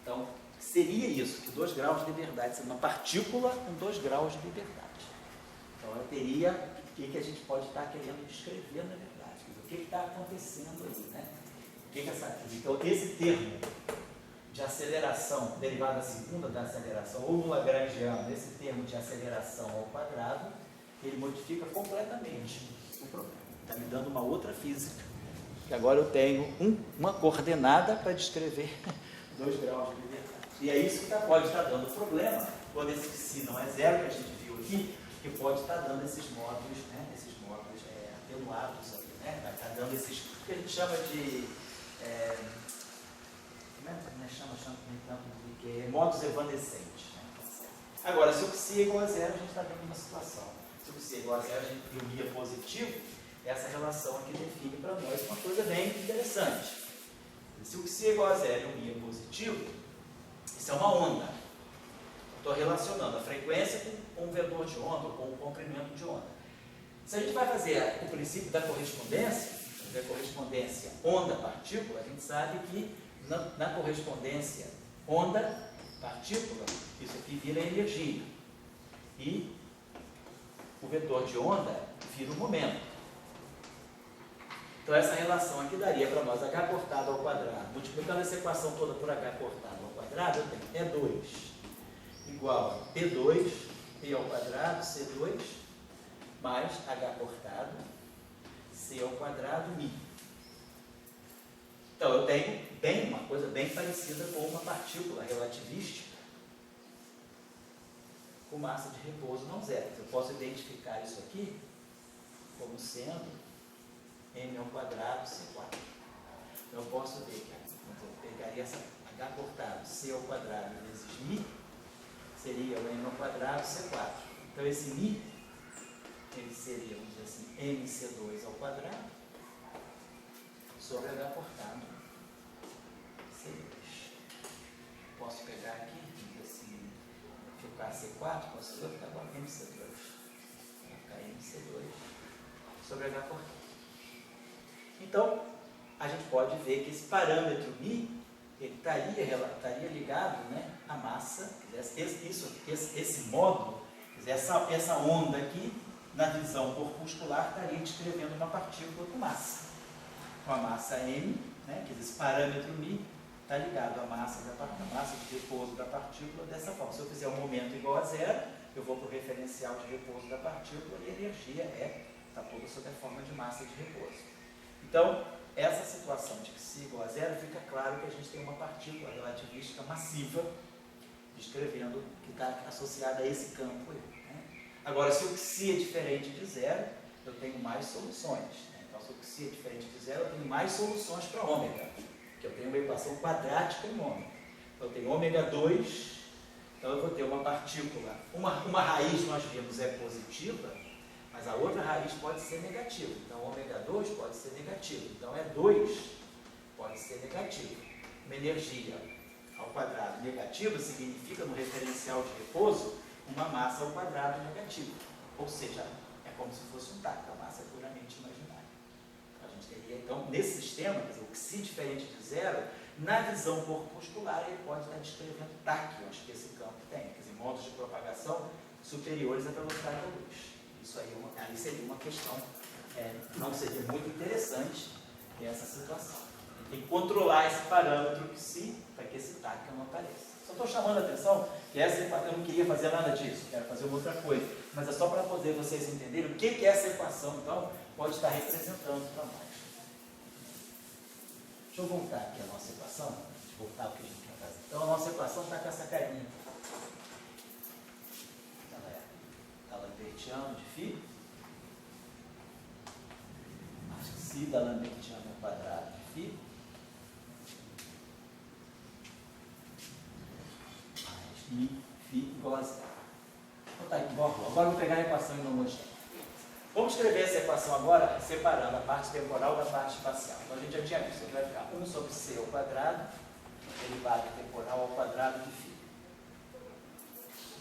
Então, seria isso, que 2 graus de liberdade, seria uma partícula com 2 graus de liberdade. Então, eu teria o que a gente pode estar querendo descrever na verdade, o que está acontecendo ali, né? Então, esse termo de aceleração, derivado da segunda da aceleração, ou no Lagrangiano, esse termo de aceleração ao quadrado, ele modifica completamente o problema. Está me dando uma outra física. E agora eu tenho uma coordenada para descrever 2 graus de liberdade. E é isso que pode estar dando problema, quando esse psi não é zero, que a gente viu aqui, que pode estar dando esses módulos, né? Esses módulos atenuados ali, né? Está dando esses, que a gente chama de... módulos evanescentes. Né? Agora, se o psi é igual a zero, a gente está vendo uma situação. Se o psi é igual a zero, e o mi é positivo, essa relação aqui define para nós uma coisa bem interessante. Se o psi é igual a zero e o mi é positivo, isso é uma onda. Estou relacionando a frequência com um vetor de onda, ou com o comprimento de onda. Se a gente vai fazer o princípio da correspondência onda-partícula, a gente sabe que na correspondência onda-partícula, isso aqui vira energia. E o vetor de onda vira o momento. Então, essa relação aqui daria para nós h cortado ao quadrado. Multiplicando essa equação toda por h cortado ao quadrado, eu tenho E2 igual a P2, P ao quadrado, C2, mais h cortado, C ao quadrado, mi. Então, eu tenho uma coisa bem parecida com uma partícula relativística com massa de repouso não zero. Eu posso identificar isso aqui como sendo m ao quadrado C4. Então, eu posso ver que eu pegaria essa h cortado, C ao quadrado vezes mi, seria o m ao quadrado C4. Então, esse mi, ele seria, vamos dizer assim, mc2 ao quadrado sobre h cortado C2. Posso pegar aqui, assim, ficar C4, posso ficar agora mc2. Vou ficar mc2 sobre h cortado. Então, a gente pode ver que esse parâmetro mi, ele estaria ligado, né, à massa, esse módulo, essa onda aqui, na visão corpuscular, estaria descrevendo uma partícula com massa. Com a massa m, né, que esse parâmetro mi está ligado à massa de repouso da partícula dessa forma. Se eu fizer um momento igual a zero, eu vou para o referencial de repouso da partícula e a energia está toda sob a forma de massa de repouso. Então, essa situação de que psi igual a zero, fica claro que a gente tem uma partícula relativística massiva descrevendo, que está associada a esse campo aí. Né? Agora, se o psi é diferente de zero, eu tenho mais soluções. Né? Então, se o psi é diferente de zero, eu tenho mais soluções para ômega, que eu tenho uma equação quadrática em ômega. Então, eu tenho ômega 2, então eu vou ter uma partícula, uma raiz, nós vimos, é positiva, mas a outra raiz pode ser negativa. Então, ômega 2 pode ser negativo. Então, E2 pode ser negativo. Uma energia ao quadrado negativa significa, no referencial de repouso, uma massa ao quadrado negativa. Ou seja, é como se fosse um taco, a massa é puramente imaginária. A gente teria, então, nesse sistema, quer dizer, o psi diferente de zero, na visão corpuscular, ele pode estar descrevendo táquions que esse campo tem, quer dizer, modos de propagação superiores à velocidade da luz. Isso aí seria uma questão, não seria muito interessante essa situação. Tem que controlar esse parâmetro psi para que esse táquion não apareça. Só estou chamando a atenção que essa equação, eu não queria fazer nada disso, quero fazer uma outra coisa, mas é só para poder vocês entenderem o que essa equação, então, pode estar representando para nós. Deixa eu voltar aqui a nossa equação, voltar ao que a gente quer fazer. Então, a nossa equação está com essa carinha. Lambertiano de φ, mais psi da Lambertiano ao quadrado de φ, mais mi φ igual a zero. Então tá, agora eu vou pegar a equação em homogênea. Vamos escrever essa equação agora, separando a parte temporal da parte espacial. Então a gente já tinha visto que vai ficar 1 sobre c ao quadrado, derivado temporal ao quadrado de φ,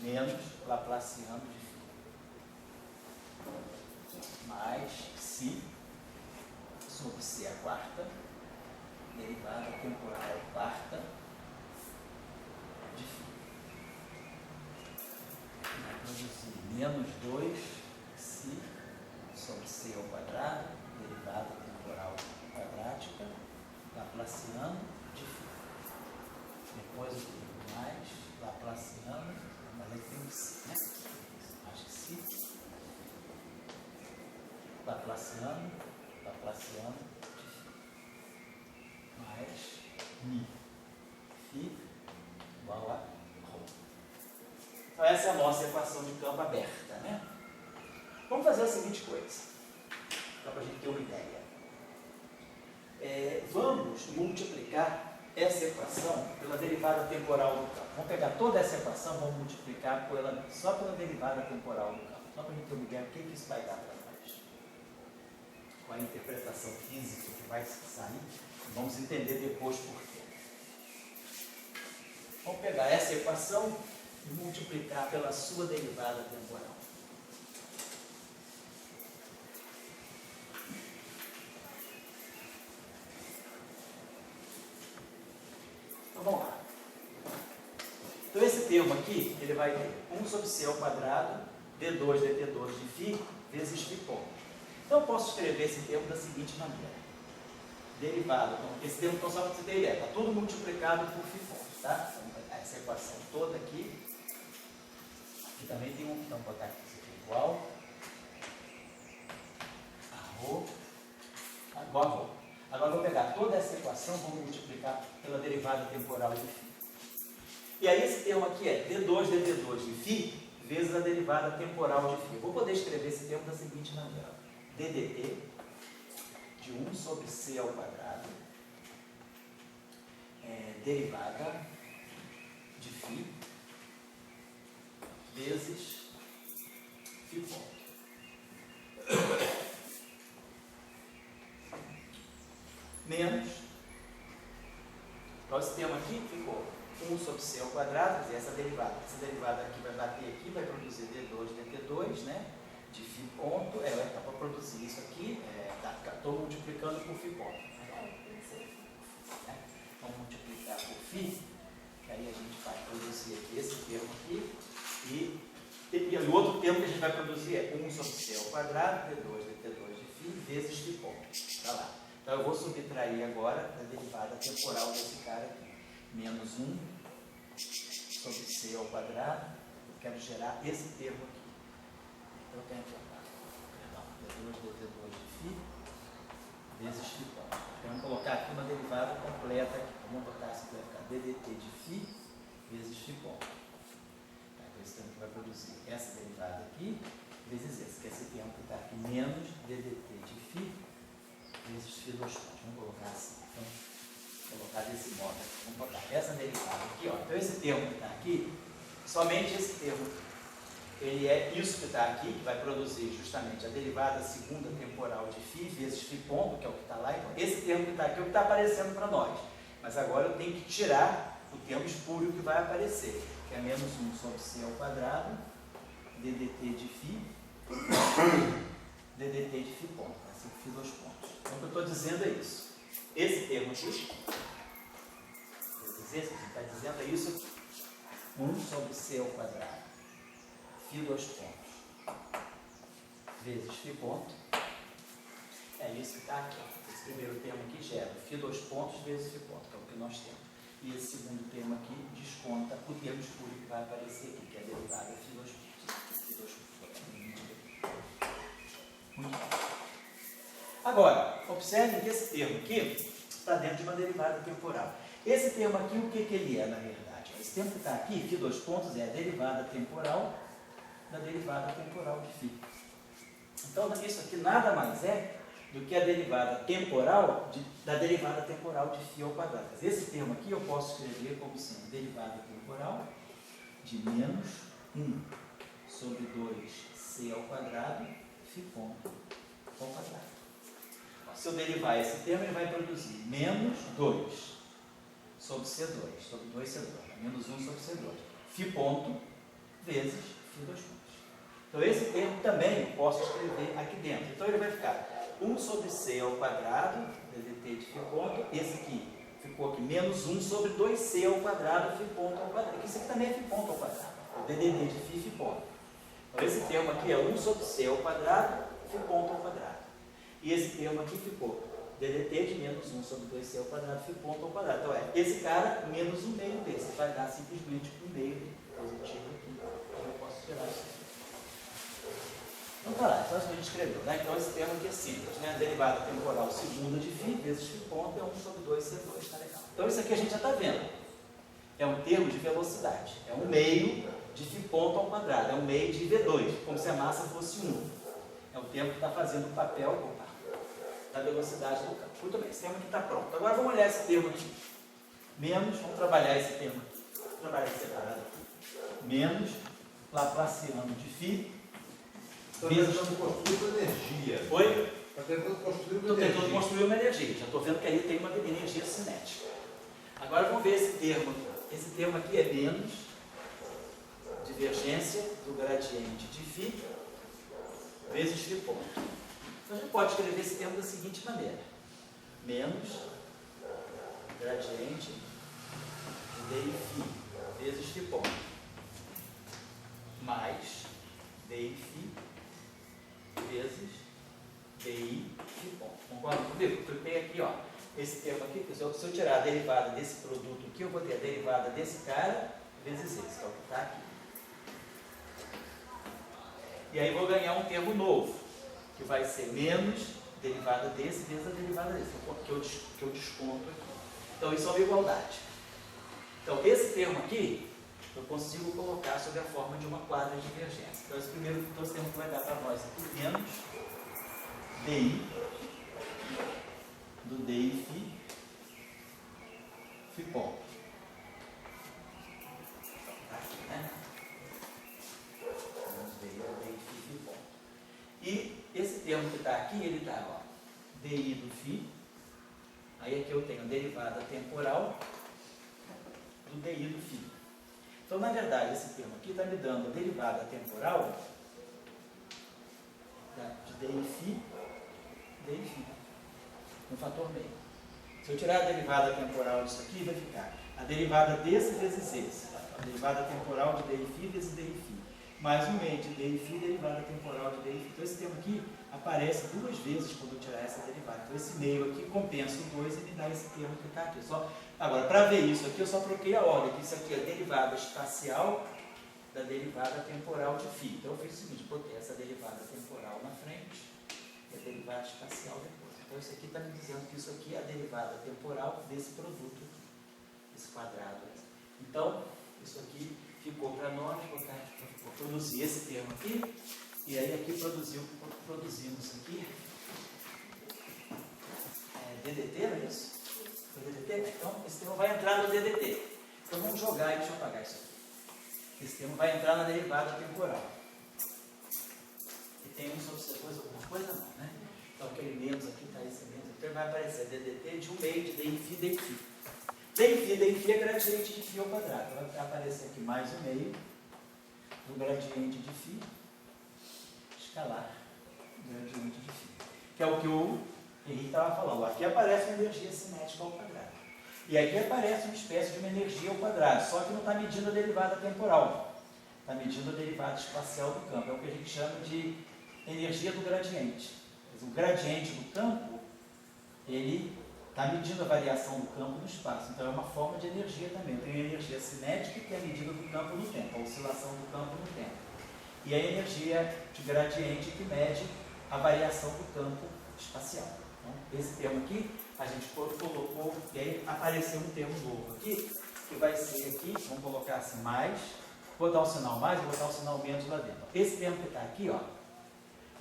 menos Laplaciano de φ, mais psi sobre c à quarta, derivada temporal à quarta, menos 2 si sobre c ao quadrado, derivada temporal quadrática, laplaciano de φ. Depois eu tenho mais laplaciano, mas aqui tem um si, né? Acho que si. Laplaciano de φ. Mais mi. Φ igual a ρ. Então essa é a nossa equação de campo aberta, né? Vamos fazer a seguinte coisa, só para a gente ter uma ideia. Vamos multiplicar essa equação pela derivada temporal do campo. Vamos pegar toda essa equação, vamos multiplicar só pela derivada temporal do campo. Só para a gente ter uma ideia do que isso vai dar para nós. Com a interpretação física que vai sair, vamos entender depois por quê. Vamos pegar essa equação e multiplicar pela sua derivada temporal. Então vamos lá. Então esse termo aqui, ele vai ter 1 sobre c ao quadrado, d2 dt2 de φ vezes φ ponto. Então eu posso escrever esse termo da seguinte maneira. Derivada, então, esse termo, então, só para você ter ideia, está tudo multiplicado por φ ponto, tá? Então, essa equação toda aqui, aqui também tem um, então vou botar aqui, isso aqui igual a ρ, igual a ρ. Agora eu vou pegar toda essa equação, vou multiplicar pela derivada temporal de φ. E aí esse termo aqui é d2 dt2 de φ vezes a derivada temporal de φ. Eu vou poder escrever esse termo da seguinte maneira. ddt de 1 sobre c ao quadrado, derivada de φ vezes φ ponto. Menos, então esse termo aqui ficou 1 sobre c ao quadrado, quer dizer, essa derivada aqui vai bater aqui, vai produzir d2 dt2, né? De φ ponto, dá para produzir isso aqui, estou multiplicando por φ ponto. Vamos multiplicar por φ, que aí a gente vai produzir aqui esse termo aqui, e o outro termo que a gente vai produzir é 1 sobre c ao quadrado, d2 dt2 de φ vezes φ ponto. Está lá. Então eu vou subtrair agora a derivada temporal desse cara aqui. Menos 1 sobre c ao quadrado, eu quero gerar esse termo aqui. Então eu tenho aqui, d2 dt2 de φ vezes φ ponto. Então vamos colocar aqui uma derivada completa aqui. Vamos botar assim, vai ficar ddt de φ vezes φ ponto. Então esse termo que vai produzir essa derivada aqui vezes esse, que é esse termo que está aqui, menos ddt de φ vezes φ dois pontos. Vamos colocar assim. Então, vou colocar desse modo aqui. Vamos botar essa derivada aqui, ó. Então esse termo que está aqui, somente esse termo, ele é isso que está aqui, que vai produzir justamente a derivada segunda temporal de φ vezes φ ponto, que é o que está lá. Então esse termo que está aqui é o que está aparecendo para nós. Mas agora eu tenho que tirar o termo espúrio que vai aparecer, que é menos 1 sobre c ao quadrado, ddt de φ, ddt de φ ponto. Assim, φ dois pontos. Então o que eu estou dizendo é isso. Esse termo aqui, que a gente está dizendo é isso, 1 sobre c ao quadrado, φ dois pontos, vezes φ ponto, é isso que está aqui. Ó. Esse primeiro termo aqui gera φ dois pontos vezes φ ponto, que é o que nós temos. E esse segundo termo aqui desconta o termo espúrio que vai aparecer aqui, que é a derivada φ dois pontos. Muito bem. Agora, observem que esse termo aqui está dentro de uma derivada temporal. Esse termo aqui, o que ele é, na verdade? Esse termo que está aqui, φ dois pontos, é a derivada temporal da derivada temporal de φ. Então, isso aqui nada mais é do que a derivada temporal da derivada temporal de φ ao quadrado. Esse termo aqui eu posso escrever como sendo derivada temporal de menos 1 sobre 2c ao quadrado, φ ponto ao quadrado. Se eu derivar esse termo, ele vai produzir menos 2 sobre C2, sobre 2C2, menos 1 sobre C2, φ ponto vezes φ dois pontos. Então esse termo também eu posso escrever aqui dentro. Então ele vai ficar 1 sobre C ao quadrado, ddt de φ ponto, esse aqui ficou aqui, menos 1 sobre 2C ao quadrado, φ ponto ao quadrado. Esse aqui também é φ ponto ao quadrado, o ddt de φ ponto. Então, esse termo aqui é 1 sobre c ao quadrado, φ ponto ao quadrado. E esse termo aqui ficou DDT de menos 1 sobre 2c ao quadrado, φ ponto ao quadrado. Então, esse cara menos o meio desse. Vai dar simplesmente um meio positivo aqui. Então, eu posso tirar isso aqui. Então, tá lá. Então, a gente escreveu, né? Então, esse termo aqui é simples, né? A derivada temporal segunda de φ vezes φ ponto é 1 sobre 2c2. Tá legal. Então, isso aqui a gente já está vendo. É um termo de velocidade. É um meio de φ ponto ao quadrado. É um meio de V2, como se a massa fosse 1. É o termo que está fazendo o papel da velocidade do campo. Muito bem, esse termo aqui está pronto. Agora vamos olhar esse termo aqui. Menos, vamos trabalhar esse termo aqui. Vamos trabalhar separado aqui. Menos Laplaciano de φ. Estou tentando construir uma energia. Oi? Estou tentando construir uma Estou energia. tentando construir uma energia. Já estou vendo que aí tem uma energia cinética. Agora vamos ver esse termo aqui. Esse termo aqui é menos divergência do gradiente de φ vezes φ ponto. Então a gente pode escrever esse termo da seguinte maneira: menos gradiente de dφ vezes φ ponto mais dφ vezes di φ ponto. Concorda comigo? Eu cliquei aqui, ó. Esse termo aqui, se eu tirar a derivada desse produto aqui, eu vou ter a derivada desse cara vezes esse, que é o que está aqui. E aí vou ganhar um termo novo, que vai ser menos derivada desse vezes a derivada desse, que eu desconto aqui. Então isso é uma igualdade. Então esse termo aqui, eu consigo colocar sob a forma de uma quadra de divergência. Então esse termo que vai dar para nós aqui, menos di do dφ φ ponto. Tá aqui, né? Menos di do dφ φ ponto. E esse termo que está aqui, ele está, ó, di do φ. Aí aqui eu tenho a derivada temporal do di do φ. Então, na verdade, esse termo aqui está me dando a derivada temporal de dφ no fator meio. Se eu tirar a derivada temporal disso aqui, vai ficar a derivada desse vezes esse. A derivada temporal de dφ vezes dφ. Mais um meio de dφ derivada temporal de dφ. Então, esse termo aqui aparece duas vezes quando eu tirar essa derivada. Então, esse meio aqui compensa o 2 e me dá esse termo que está aqui. Agora, para ver isso aqui, eu só troquei a ordem. Que isso aqui é a derivada espacial da derivada temporal de φ. Então, eu fiz o seguinte: botei essa derivada temporal na frente e a derivada espacial depois. Então, isso aqui está me dizendo que isso aqui é a derivada temporal desse produto, esse quadrado. Então, isso aqui ficou para nós, vou produzir esse termo aqui, e aí aqui produzimos aqui DDT, não é isso? Foi DDT? Então, esse termo vai entrar no DDT. Então, vamos jogar e deixa eu apagar isso aqui. Esse termo vai entrar na derivada temporal. E tem um sobre alguma coisa não, né? Então, aquele menos aqui está esse menos. Então, vai aparecer DDT de um meio de dφ dφ. dφ é gradiente de φ ao quadrado. Vai aparecer aqui mais um meio do gradiente de φ escalar gradiente de φ. Que é o que o Henrique estava falando. Aqui aparece uma energia cinética ao quadrado. E aqui aparece uma espécie de uma energia ao quadrado. Só que não está medindo a derivada temporal. Está medindo a derivada espacial do campo. É o que a gente chama de energia do gradiente. O gradiente do campo, ele está medindo a variação do campo no espaço. Então, é uma forma de energia também. Tem a energia cinética, que é a medida do campo no tempo, a oscilação do campo no tempo. E a energia de gradiente, que mede a variação do campo espacial. Então, esse termo aqui, a gente colocou, e aí apareceu um termo novo aqui, que vai ser aqui, vamos colocar assim, mais, vou botar o sinal mais e botar o sinal menos lá dentro. Esse termo que está aqui, ó,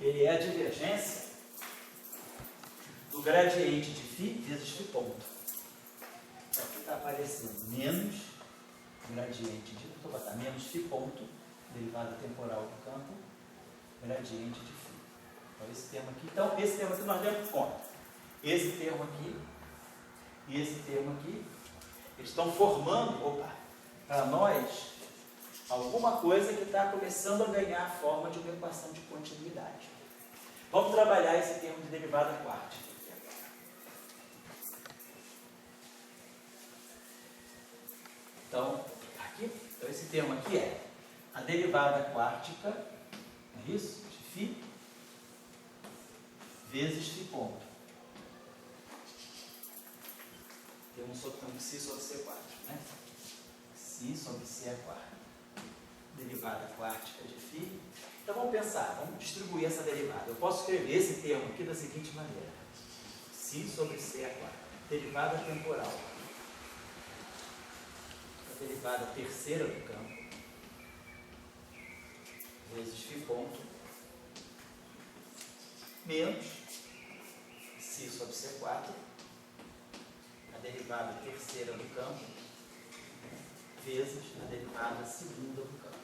ele é a divergência do gradiente de φ vezes φ ponto. Então, aqui está aparecendo menos gradiente de, vou botar menos φ ponto, derivada temporal do campo, gradiente de φ. Então, esse termo aqui nós demos conta. Esse termo aqui e esse termo aqui, eles estão formando, para nós, alguma coisa que está começando a ganhar a forma de uma equação de continuidade. Vamos trabalhar esse termo de derivada quártica. Então, esse termo aqui é a derivada quártica não é isso? De φ vezes φ ponto. Temos φ sobre C4, né? Φ sobre C é quarta. Derivada quartica de φ. Então vamos pensar, vamos distribuir essa derivada. Eu posso escrever esse termo aqui da seguinte maneira: φ sobre C é quarta. Derivada temporal. A derivada terceira do campo vezes φ ponto menos φ sobre C4, a derivada terceira do campo, vezes a derivada segunda do campo.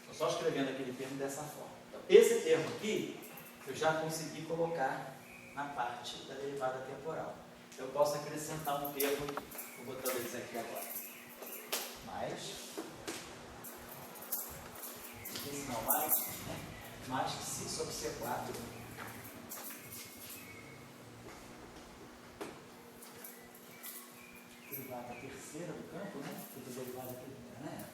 Estou só escrevendo aquele termo dessa forma. Então, esse termo aqui, eu já consegui colocar na parte da derivada temporal. Eu posso acrescentar um termo, vou botar eles aqui agora. Mais, esse não mais, né? Mais que φ sobre C4 derivada terceira do campo, né? Porque derivada primeira, né?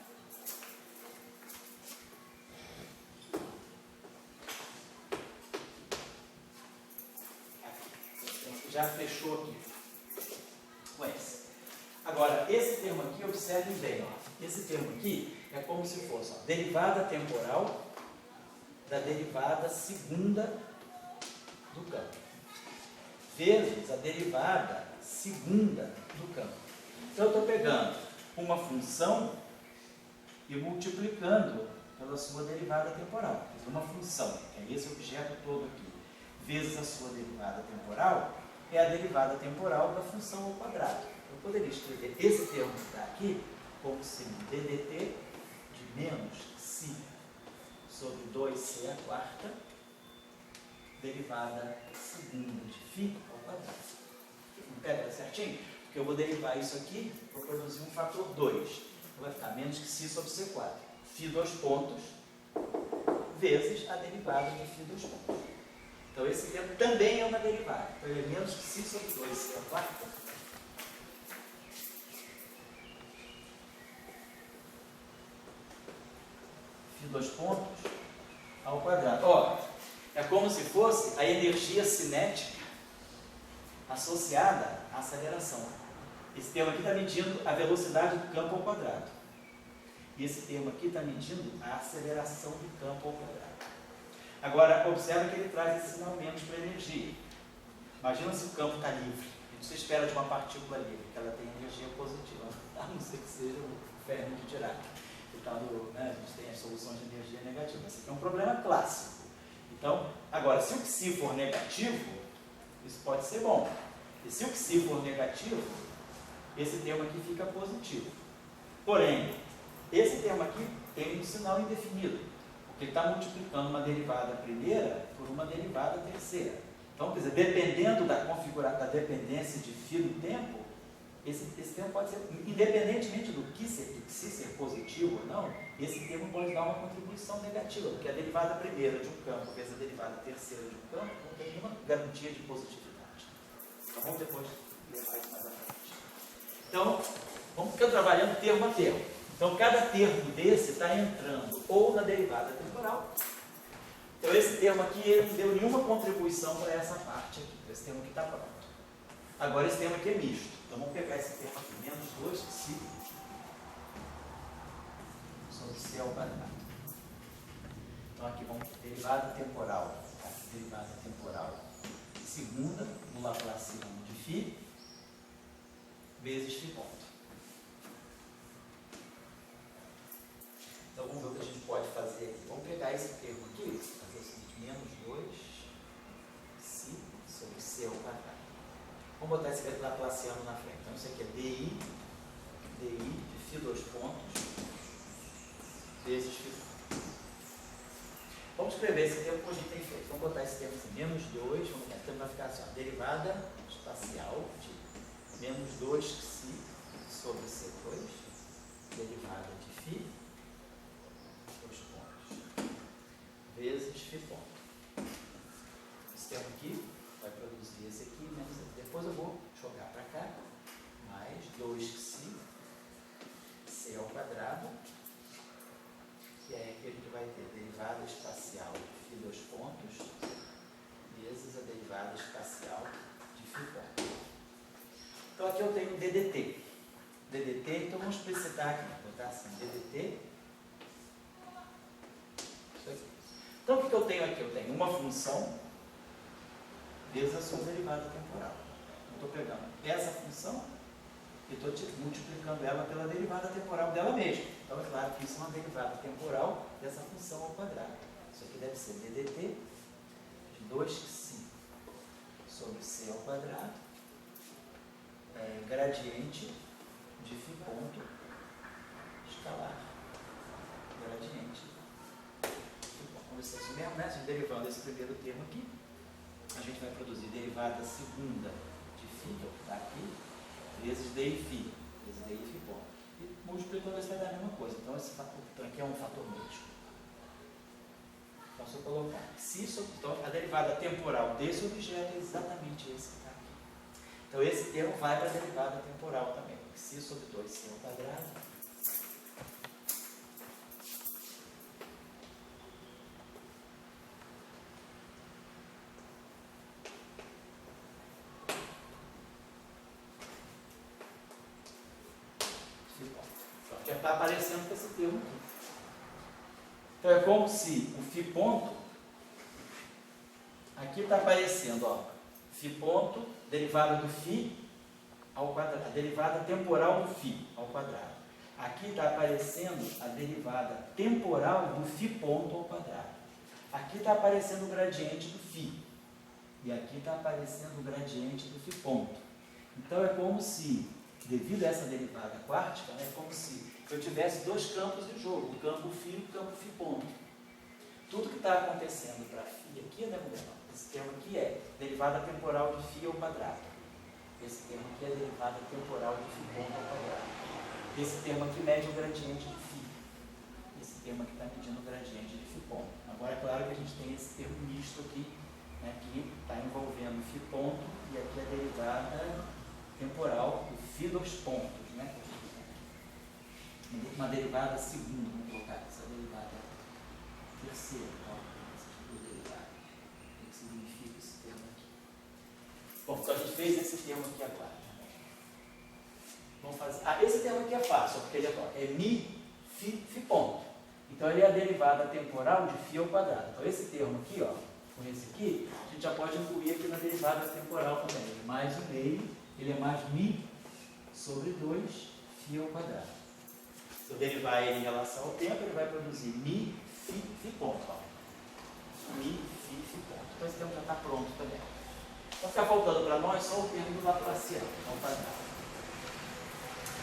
Aqui. Já fechou aqui. Com esse. Agora, esse termo aqui, observem bem, ó. Esse termo aqui é como se fosse a derivada temporal da derivada segunda do campo, vezes a derivada segunda do campo. Então, eu estou pegando uma função e multiplicando pela sua derivada temporal. Uma função, que é esse objeto todo aqui, vezes a sua derivada temporal, é a derivada temporal da função ao quadrado. Eu poderia escrever esse termo que está aqui como sendo ddt de menos φ sobre 2c à quarta, derivada segunda de φ ao quadrado. Não pega certinho? Porque eu vou derivar isso aqui, vou produzir um fator 2. Então vai ficar menos que φ sobre C4. φ dois pontos, vezes a derivada de φ dois pontos. Então esse termo também é uma derivada. Então ele é menos que φ sobre 2c à quarta. Φ dois pontos ao quadrado. Ó, é como se fosse a energia cinética associada à aceleração. Esse termo aqui está medindo a velocidade do campo ao quadrado. E esse termo aqui está medindo a aceleração do campo ao quadrado. Agora, observa que ele traz esse sinal menos para a energia. Imagina se o campo está livre. A gente espera de uma partícula livre, que ela tem energia positiva, a não ser que seja o Fermi de Dirac. Então, né, a gente tem as soluções de energia negativa. Esse aqui é um problema clássico. Então, agora, se o Xi for negativo, isso pode ser bom. E se o Xi for negativo, esse termo aqui fica positivo. Porém, esse termo aqui tem um sinal indefinido, porque ele está multiplicando uma derivada primeira por uma derivada terceira. Então, quer dizer, dependendo da configuração, da dependência de φ no tempo, esse termo pode ser, independentemente do Xi ser positivo ou não, esse termo pode dar uma contribuição negativa, porque a derivada primeira de um campo vezes a derivada terceira de um campo não tem nenhuma garantia de positividade. Então, vamos depois levar isso mais à frente. Então, vamos ficar trabalhando termo a termo. Então, cada termo desse está entrando ou na derivada temporal. Então, esse termo aqui ele não deu nenhuma contribuição para essa parte aqui. Esse termo aqui está pronto. Agora, esse termo aqui é misto. Então, vamos pegar esse termo aqui, menos 2 φ sobre C ao quadrado. Então, aqui vamos ter derivada temporal. Derivada temporal segunda, no Laplaciano de φ, vezes φ ponto. Então, vamos ver o que a gente pode fazer aqui. Vamos pegar esse termo aqui, fazer o seguinte, menos 2 φ sobre C ao quadrado. Vamos botar esse Laplaciano na frente. Então, isso aqui é di de φ dois pontos, vezes φ. Vamos escrever esse termo como a gente tem feito. Vamos botar esse termo assim, menos 2, vamos botar, o termo vai ficar assim, ó, derivada espacial de menos 2 φ sobre C2, derivada de φ, dois pontos, vezes φ ponto. Esse termo aqui vai produzir esse aqui, menos esse. Depois eu vou jogar para cá, mais 2 φ, C ao quadrado, e derivada espacial de φ dois pontos vezes a derivada espacial de φ ponto. Então aqui eu tenho DDT. DDT, então vamos explicitar aqui, vou botar assim, DDT. Isso aqui. Então o que eu tenho aqui? Eu tenho uma função vezes a sua derivada temporal. Eu estou pegando essa função e estou multiplicando ela pela derivada temporal dela mesma. Então é claro que isso é uma derivada temporal dessa função ao quadrado. Isso aqui deve ser DDT de 2π sobre c ao quadrado, gradiente de φ ponto escalar. Gradiente de φ ponto. Vamos ver se é isso mesmo, né? Se derivando esse primeiro termo aqui, a gente vai produzir derivada segunda de φ, que está aqui, vezes dφ, vezes dφ ponto. E multiplicando isso vai dar a mesma coisa. Então, esse fator, então aqui é um fator múltiplo. Então, se eu colocar então, a derivada temporal desse objeto é exatamente esse que está aqui. Então, esse termo vai para a derivada temporal também. Φ sobre 2c ao quadrado. Já está aparecendo com esse termo aqui. Então é como se o φ ponto, aqui está aparecendo, ó, φ ponto, derivada do φ ao quadrado, a derivada temporal do φ ao quadrado. Aqui está aparecendo a derivada temporal do φ ponto ao quadrado. Aqui está aparecendo o gradiente do φ. E aqui está aparecendo o gradiente do φ ponto. Então é como se, devido a essa derivada quártica, é como se eu tivesse dois campos de jogo, o campo φ e o campo φ ponto. Tudo que está acontecendo para φ aqui, né, esse termo aqui é derivada temporal de φ ao quadrado. Esse termo aqui é derivada temporal de φ ponto ao quadrado. Esse termo aqui mede o gradiente de φ. Esse termo aqui está medindo o gradiente de φ ponto. Agora é claro que a gente tem esse termo misto aqui, né, que está envolvendo φ ponto e aqui a derivada temporal do φ dois pontos, né? Uma derivada segunda, vamos colocar essa derivada terceira, essa derivada. O que significa esse termo aqui? Bom, então a gente fez esse termo aqui agora. Vamos fazer. Esse termo aqui é fácil, porque ele é mi, φ ponto. Então ele é a derivada temporal de φ ao quadrado. Então esse termo aqui, ó, com esse aqui, a gente já pode incluir aqui na derivada temporal também. Ele é mais o meio, ele é mais mi sobre 2φ ao quadrado. Se eu derivar ele em relação ao tempo, ele vai produzir mi, φ ponto. Ó. Mi, φ ponto. Então esse termo já está pronto também. Vai ficar faltando para nós só o termo do Laplaciano, ao quadrado.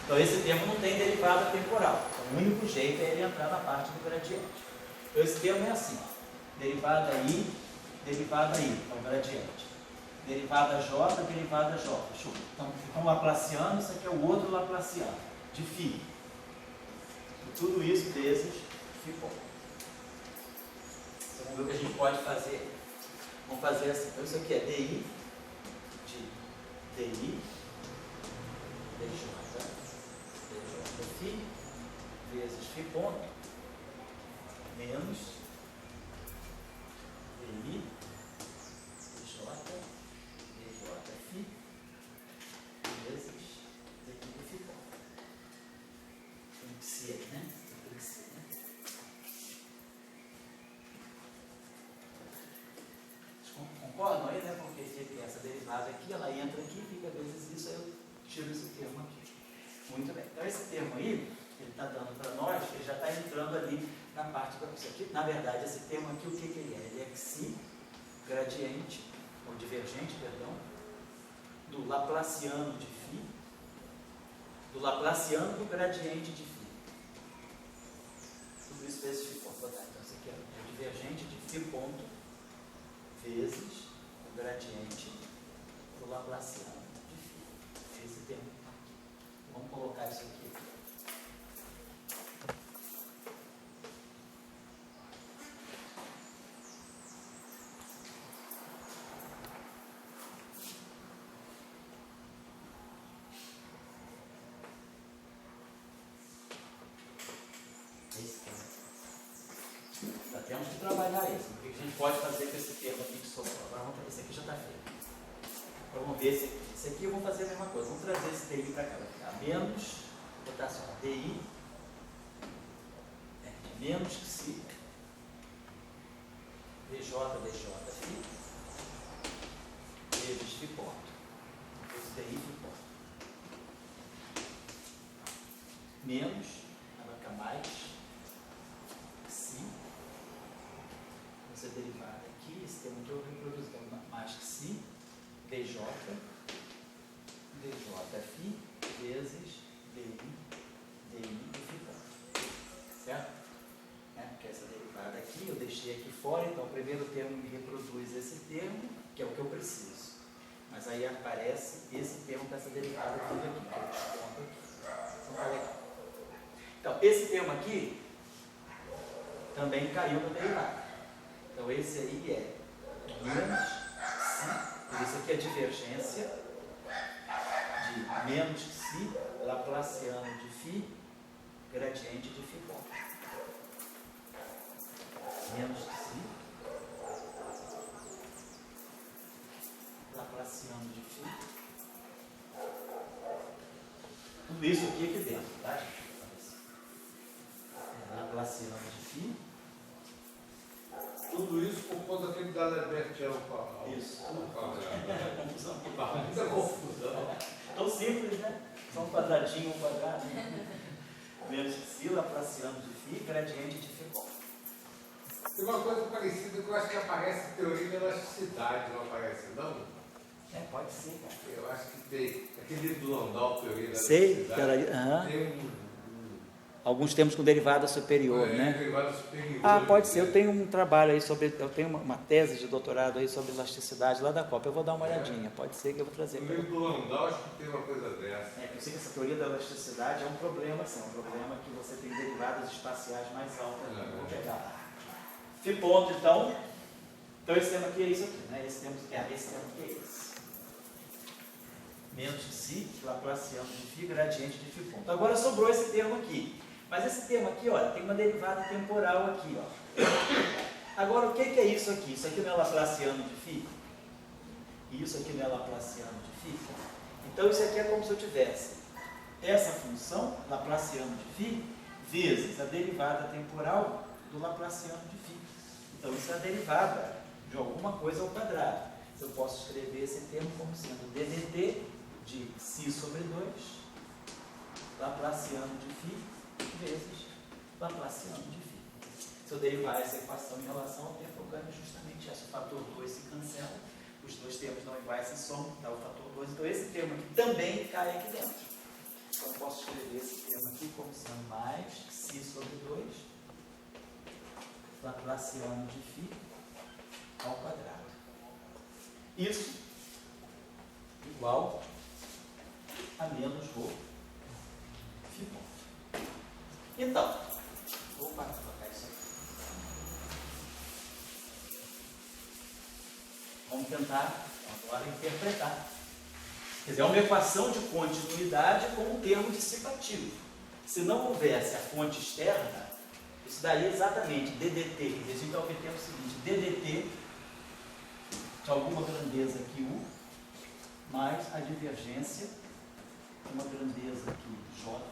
Então esse termo não tem derivada temporal. Então, o único jeito é ele entrar na parte do gradiente. Então esse termo é assim, ó. Derivada I, é o gradiente. Derivada J, derivada J. Então fica um Laplaciano, isso aqui é o outro Laplaciano, de φ. Tudo isso vezes φ ponto. Então, vamos ver o que a gente pode fazer. Vamos fazer assim. Então, isso aqui é DI de DI, DJ φ vezes φ ponto menos DI DJ φ vezes DI de φ ponto. Tem que ser, né? Tem que ser, né? Vocês concordam aí, né? Porque tem essa derivada aqui, ela entra aqui, fica vezes isso, aí eu tiro esse termo aqui. Muito bem. Então esse termo aí, que ele está dando para nós, ele já está entrando ali na parte da isso aqui. Na verdade, esse termo aqui, o que ele é? Ele é xi gradiente, ou divergente, perdão, do Laplaciano de φ, do Laplaciano do gradiente de φ. Tudo isso vezes φ ponto. Então isso aqui é o divergente de φ ponto vezes o gradiente do Laplaciano de φ. Esse termo aqui. Vamos colocar isso aqui. Já temos que trabalhar isso. O que a gente pode fazer com esse termo aqui que sobrou? Agora vamos fazer, esse aqui já está feito. Agora vamos ver esse aqui, eu vou fazer a mesma coisa. Vamos trazer esse DI para cá. Vai ficar menos, vou botar só DI, menos que si, DJ, Φ, vezes Φ ponto. Esse DI Φ ponto. Menos, vai ficar mais, si, essa derivada aqui, esse termo que eu reproduzi, mais que si, DJ, Φ, vezes DI e Φ ponto. Certo? Porque essa derivada aqui, eu deixei aqui fora, então o primeiro termo me reproduz esse termo, que é o que eu preciso. Mas aí aparece esse termo com essa derivada tudo aqui, que eu desconto aqui. Então tá legal. Então, esse termo aqui também caiu no derivado. Então, esse aí é menos si, isso aqui é divergência de menos que si, laplaciano de Φ, gradiente de Φ ponto. Menos que si, laplaciano de Φ. Tudo isso aqui dentro, tá, gente? Laplaciano de Φ. Tudo isso por conta daquele da Lebert-El. Isso. Confusão. Muita confusão. Tão simples, né? Só um quadradinho, um quadrado. Menos que si, laplaciano de Φ, gradiente de Φ ponto. Tem uma coisa parecida que eu acho que aparece em teoria da elasticidade, não aparece, não? Pode ser, cara. Eu acho que tem. Aquele livro do Landau, teoria da Sei, elasticidade. Tem alguns termos com derivada superior, né? Derivada superior. Pode ser. Eu tenho um trabalho aí sobre, eu tenho uma tese de doutorado aí sobre elasticidade lá da Copa. Eu vou dar uma olhadinha. Pode ser que eu vou trazer. No livro do Landau, acho que tem uma coisa dessa. Eu sei que essa teoria da elasticidade é um problema, sim. É um problema que você tem derivadas espaciais mais altas. Vou pegar lá. Φ ponto, então. Então esse termo aqui é isso aqui, né? Esse termo aqui é esse. Menos que si, laplaciano de Φ, gradiente de Φ ponto. Agora sobrou esse termo aqui. Mas esse termo aqui, olha, tem uma derivada temporal aqui, ó. Agora, o que é isso aqui? Isso aqui não é laplaciano de Φ? E isso aqui não é laplaciano de Φ? Então, isso aqui é como se eu tivesse essa função, laplaciano de Φ, vezes a derivada temporal do laplaciano de Φ. Então, isso é a derivada de alguma coisa ao quadrado. Eu posso escrever esse termo como sendo ddt de si sobre 2, laplaciano de Φ, vezes Laplaciano de Φ. Se eu derivar essa equação em relação ao tempo, eu ganho justamente esse fator 2 se cancela, os dois termos não iguais se somam, dá o fator 2, então esse termo aqui também cai aqui dentro. Então eu posso escrever esse termo aqui como sendo mais si sobre 2, Laplaciano de Φ ao quadrado. Isso igual a menos ρ Φ ponto. Então, vou colocar isso aqui. Vamos tentar agora interpretar. Quer dizer, é uma equação de continuidade com um termo dissipativo. Se não houvesse a fonte externa, isso daria exatamente ddt. Quer dizer, então obtemos o seguinte, ddt de alguma grandeza aqui U, mais a divergência de uma grandeza aqui J,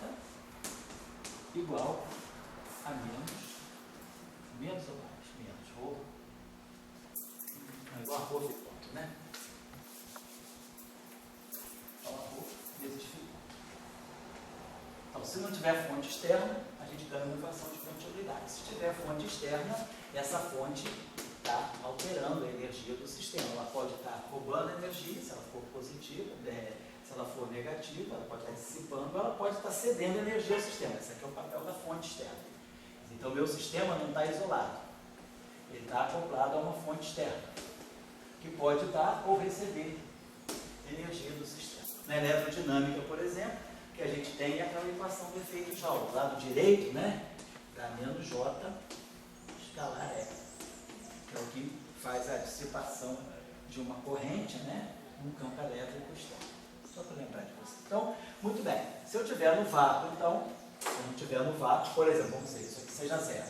igual a menos ou mais? Menos, ρ, igual a ρ Φ ponto, né? Então, a ρ vezes Φ ponto. Então, se não tiver fonte externa, a gente ganha uma equação de continuidade. Se tiver fonte externa, essa fonte está alterando a energia do sistema. Ela pode estar roubando energia, se ela for positiva, se ela for negativa, ela pode estar dissipando, ela pode estar cedendo energia ao sistema. Esse aqui é o papel da fonte externa. Então, o meu sistema não está isolado. Ele está acoplado a uma fonte externa, que pode dar ou receber energia do sistema. Na eletrodinâmica, por exemplo, que a gente tem aquela equação do efeito Joule. Do lado direito, né, dá menos J escalar E. Que é o que faz a dissipação de uma corrente, né, num campo elétrico externo. Só para lembrar de você. Então, muito bem. Se eu estiver no vácuo, então, se eu não estiver no vácuo, por exemplo, vamos dizer, isso aqui seja zero.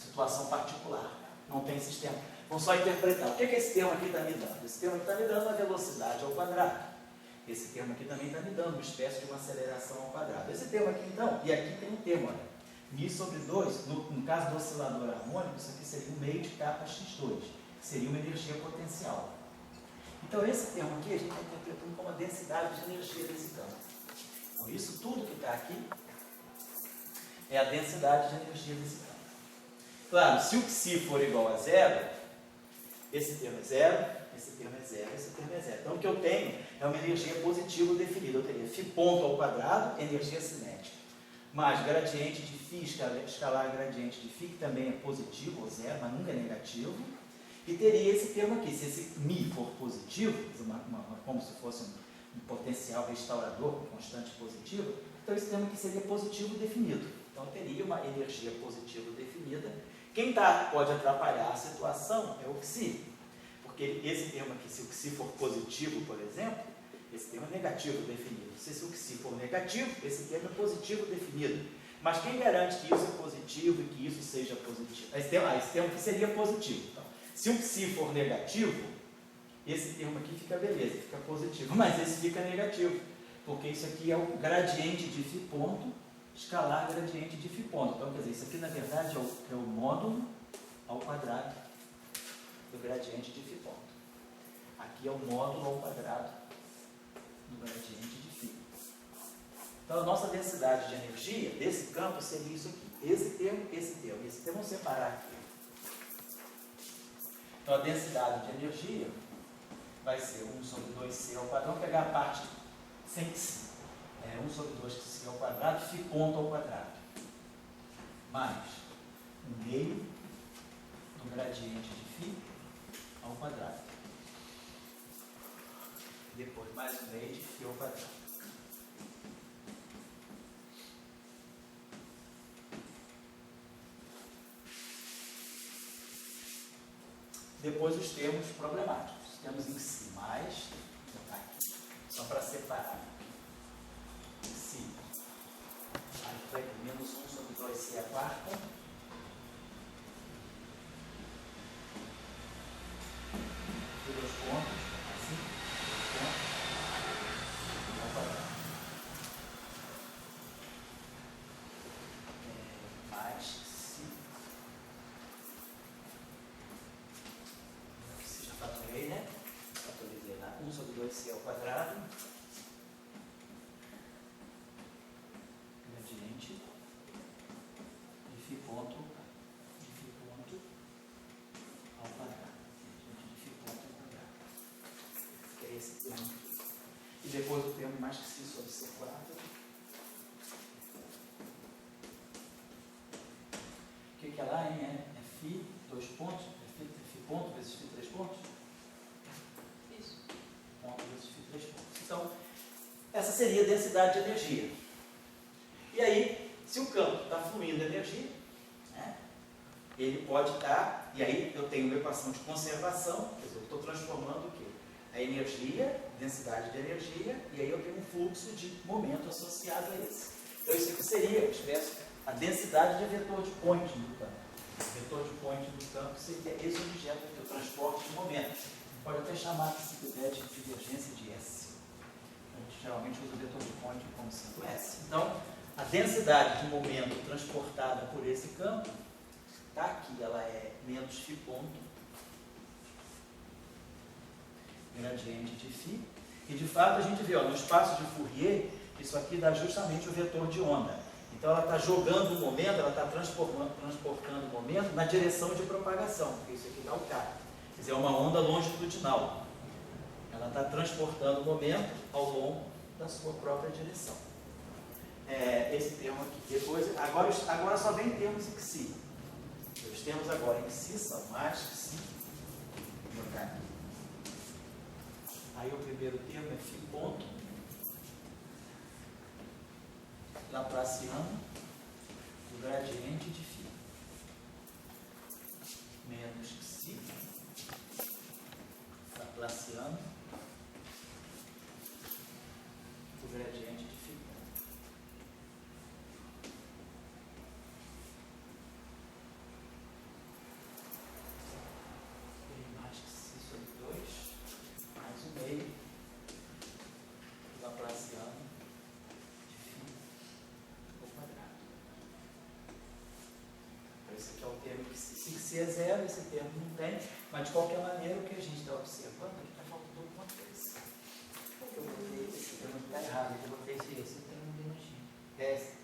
situação particular. Não tem sistema. Vamos só interpretar. O que esse termo aqui está me dando? Esse termo aqui está me dando uma velocidade ao quadrado. Esse termo aqui também está me dando uma espécie de uma aceleração ao quadrado. Esse termo aqui, então, e aqui tem um termo, olha. Mi sobre 2, no caso do oscilador harmônico, isso aqui seria um meio de capa x2, que seria uma energia potencial. Então, esse termo aqui a gente está interpretando como a densidade de energia desse campo. Então, isso tudo que está aqui é a densidade de energia desse campo. Claro, se o Psi for igual a zero, esse termo é zero, esse termo é zero, esse termo é zero. Então, o que eu tenho é uma energia positiva definida. Eu teria φ ponto ao quadrado, energia cinética, mais gradiente de φ, escalar gradiente de φ, que também é positivo, ou zero, mas nunca é negativo. E teria esse termo aqui. Se esse Mi for positivo, como se fosse um potencial restaurador com constante positiva, então esse termo aqui seria positivo definido. Então, teria uma energia positiva definida. Quem pode atrapalhar a situação é o Psi. Porque esse termo aqui, se o Psi for positivo, por exemplo, esse termo é negativo definido. Se o Psi for negativo, esse termo é positivo definido. Mas quem garante que isso é positivo e que isso seja positivo? Esse termo aqui seria positivo. Então, se o Psi for negativo, esse termo aqui fica beleza, fica positivo. Mas esse fica negativo. Porque isso aqui é o gradiente de φ ponto, escalar gradiente de φ ponto. Então, quer dizer, isso aqui na verdade é o módulo ao quadrado do gradiente de φ ponto. Aqui é o módulo ao quadrado do gradiente de φ. Então, a nossa densidade de energia desse campo seria isso aqui. Esse termo, esse termo. Esse termo vamos separar aqui. Então, a densidade de energia vai ser 1 sobre 2c ao quadrado. Vamos pegar a parte sem c. 1 sobre 2c ao quadrado, φ ponto ao quadrado. Mais 1 meio do gradiente de φ ao quadrado. E depois mais 1 meio de φ ao quadrado. Depois os termos problemáticos. Temos em si mais, vou botar aqui, só para separar. Em si, aí vai ter menos 1 sobre 2c a quarta. E 2 pontos, assim, 2 pontos, ao quadrado. Mais si. Já fatorei, né? Fatorizei lá. 1 sobre 2c ao quadrado. Gradiente de φ ponto ao quadrado. Gradiente de φ ponto ao quadrado. Que é esse termo aqui. E depois o termo mais que si sobre c4. O que é lá, hein? É φ, 2 pontos, é φ ponto vezes φ 3 pontos? Isso. Ponto vezes φ 3 pontos. Então, essa seria a densidade de energia. E aí, se o campo está fluindo energia, né, ele pode estar, e aí eu tenho uma equação de conservação, quer dizer, eu estou transformando o quê? A energia, densidade de energia, e aí eu tenho um fluxo de momento associado a esse. Então, isso aqui seria uma espécie, a densidade de vetor de point do campo. O vetor de point do campo seria esse objeto que eu transporte de momento. Pode até chamar, se quiser, de divergência de S. A gente geralmente usa o vetor de point como sendo S. Então, a densidade de momento transportada por esse campo está aqui, ela é menos φ ponto, gradiente de φ. E de fato a gente vê, ó, no espaço de Fourier, isso aqui dá justamente o vetor de onda. Então ela está jogando o momento, ela está transportando o momento na direção de propagação, porque isso aqui dá o K. Quer dizer, é uma onda longitudinal. Ela está transportando o momento ao longo da sua própria direção. Esse termo aqui. Depois, agora só vem termos em Xi. Os termos agora em Xi são mais Xi. Vou botar aqui. Aí o primeiro termo é φ ponto. Laplaciano do gradiente de φ. Menos Xi. Laplaciano do gradiente de φ. se é zero, esse termo não tem, mas de qualquer maneira o que a gente está observando é que está faltando alguma coisa. Eu botei esse termo, está errado, eu botei esse termo de energia.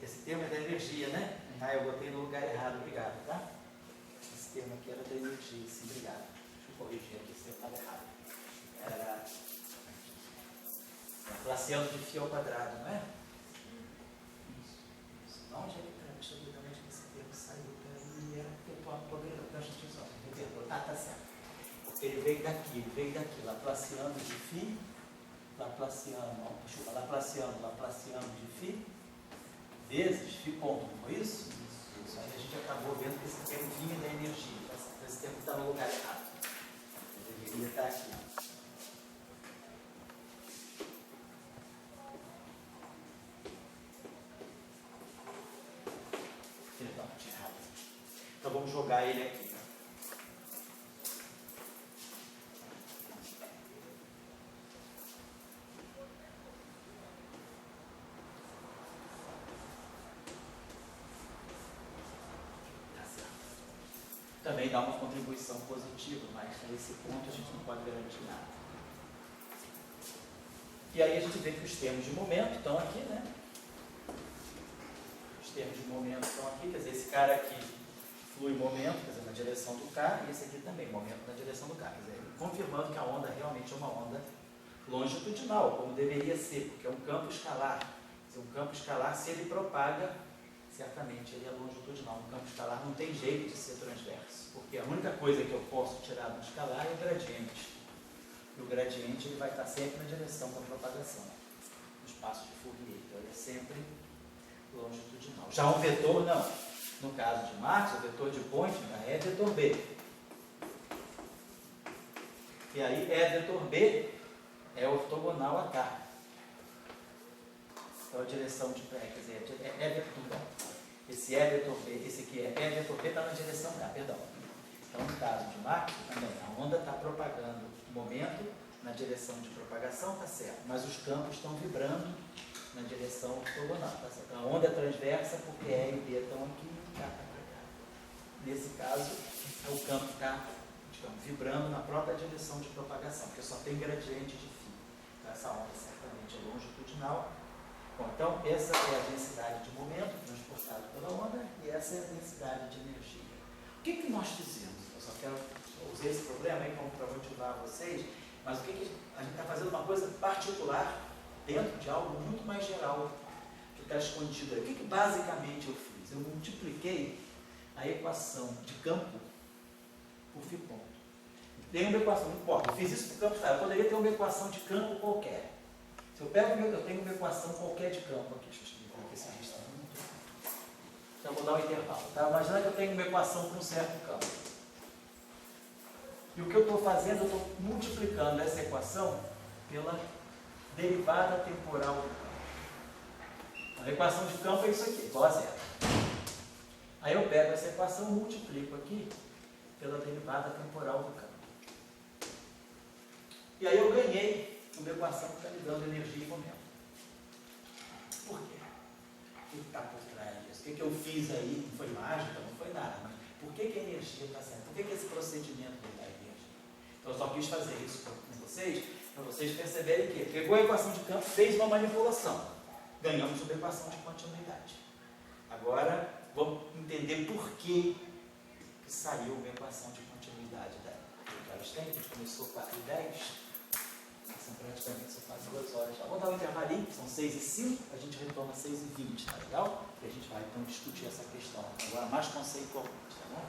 Esse termo é da energia, né? Ah, eu botei no lugar errado, obrigado, tá? Esse termo aqui era da energia, sim, obrigado. Deixa eu corrigir aqui, esse termo estava errado. Era Laplaciano de φ ao quadrado, não é? Isso. Não, onde é que está? Deixa eu ver também que esse termo saiu. Peraí, era porque eu estou presta atenção. Ah, tá certo. Ele veio daqui, Laplaciano de φ, Laplaciano de φ, vezes φ ponto, não foi isso? Isso. Aí a gente acabou vendo que esse termo vinha da energia. Esse termo está no lugar errado. Ele deveria estar aqui. Então vamos jogar ele aqui. Tá certo. Também dá uma contribuição positiva, mas nesse ponto a gente não pode garantir nada. E aí a gente vê que os termos de momento estão aqui, né? Os termos de momento estão aqui, quer dizer, esse cara aqui flui momento, quer dizer, na direção do K, e esse aqui também, momento na direção do K. Quer dizer, confirmando que a onda realmente é uma onda longitudinal, como deveria ser, porque é um campo escalar. Quer dizer, um campo escalar, se ele propaga, certamente ele é longitudinal. Um campo escalar não tem jeito de ser transverso, porque a única coisa que eu posso tirar do escalar é o gradiente. E o gradiente ele vai estar sempre na direção da propagação, no espaço de Fourier. Então ele é sempre longitudinal. Já um vetor, não. No caso de Marx, o vetor de Poynting é vetor B. E aí, vetor B é ortogonal a K. Então, a direção de quer dizer, vetor. Esse vetor B, esse aqui vetor B está na direção K, perdão. Então, no caso de Marx, também, a onda está propagando o momento na direção de propagação, está certo. Mas os campos estão vibrando na direção ortogonal, tá certo? A onda é transversa porque E e B estão aqui. Nesse caso, o campo está vibrando na própria direção de propagação, porque só tem gradiente de φ. Então, essa onda certamente é longitudinal. Bom, então, essa é a densidade de momento transportado pela onda e essa é a densidade de energia. O que nós fizemos? Eu só quero usar esse problema aí para motivar vocês, mas o que a gente está fazendo uma coisa particular dentro de algo muito mais geral que está escondido aí. O que basicamente eu fiz? Eu multipliquei a equação de campo por φ ponto. Tem uma equação, não importa, eu fiz isso para o campo, eu poderia ter uma equação de campo qualquer. Se eu pego eu tenho uma equação qualquer de campo aqui, deixa eu explicar aqui esse registro. Então eu vou dar um intervalo. Tá? Imagina que eu tenho uma equação para um certo campo. E o que eu estou fazendo, eu estou multiplicando essa equação pela derivada temporal do campo. A equação de campo é isso aqui, igual a zero. Aí eu pego essa equação e multiplico aqui pela derivada temporal do campo. E aí eu ganhei uma equação que está me dando energia e momento. Por quê? O que está por trás disso? O que eu fiz aí? Não foi mágica, não foi nada. Mas por que a energia está saindo? Por que esse procedimento me dá energia? Então eu só quis fazer isso com vocês, para vocês perceberem que pegou a equação de campo, fez uma manipulação. Ganhamos uma equação de continuidade. Agora, vamos entender por que saiu uma equação de continuidade da Einstein. A gente começou 4h10. São praticamente só quase 2 horas já. Vamos dar um intervalinho, são 6h05, a gente retorna 6h20, tá legal? E a gente vai então discutir essa questão agora mais conceitualmente, tá bom?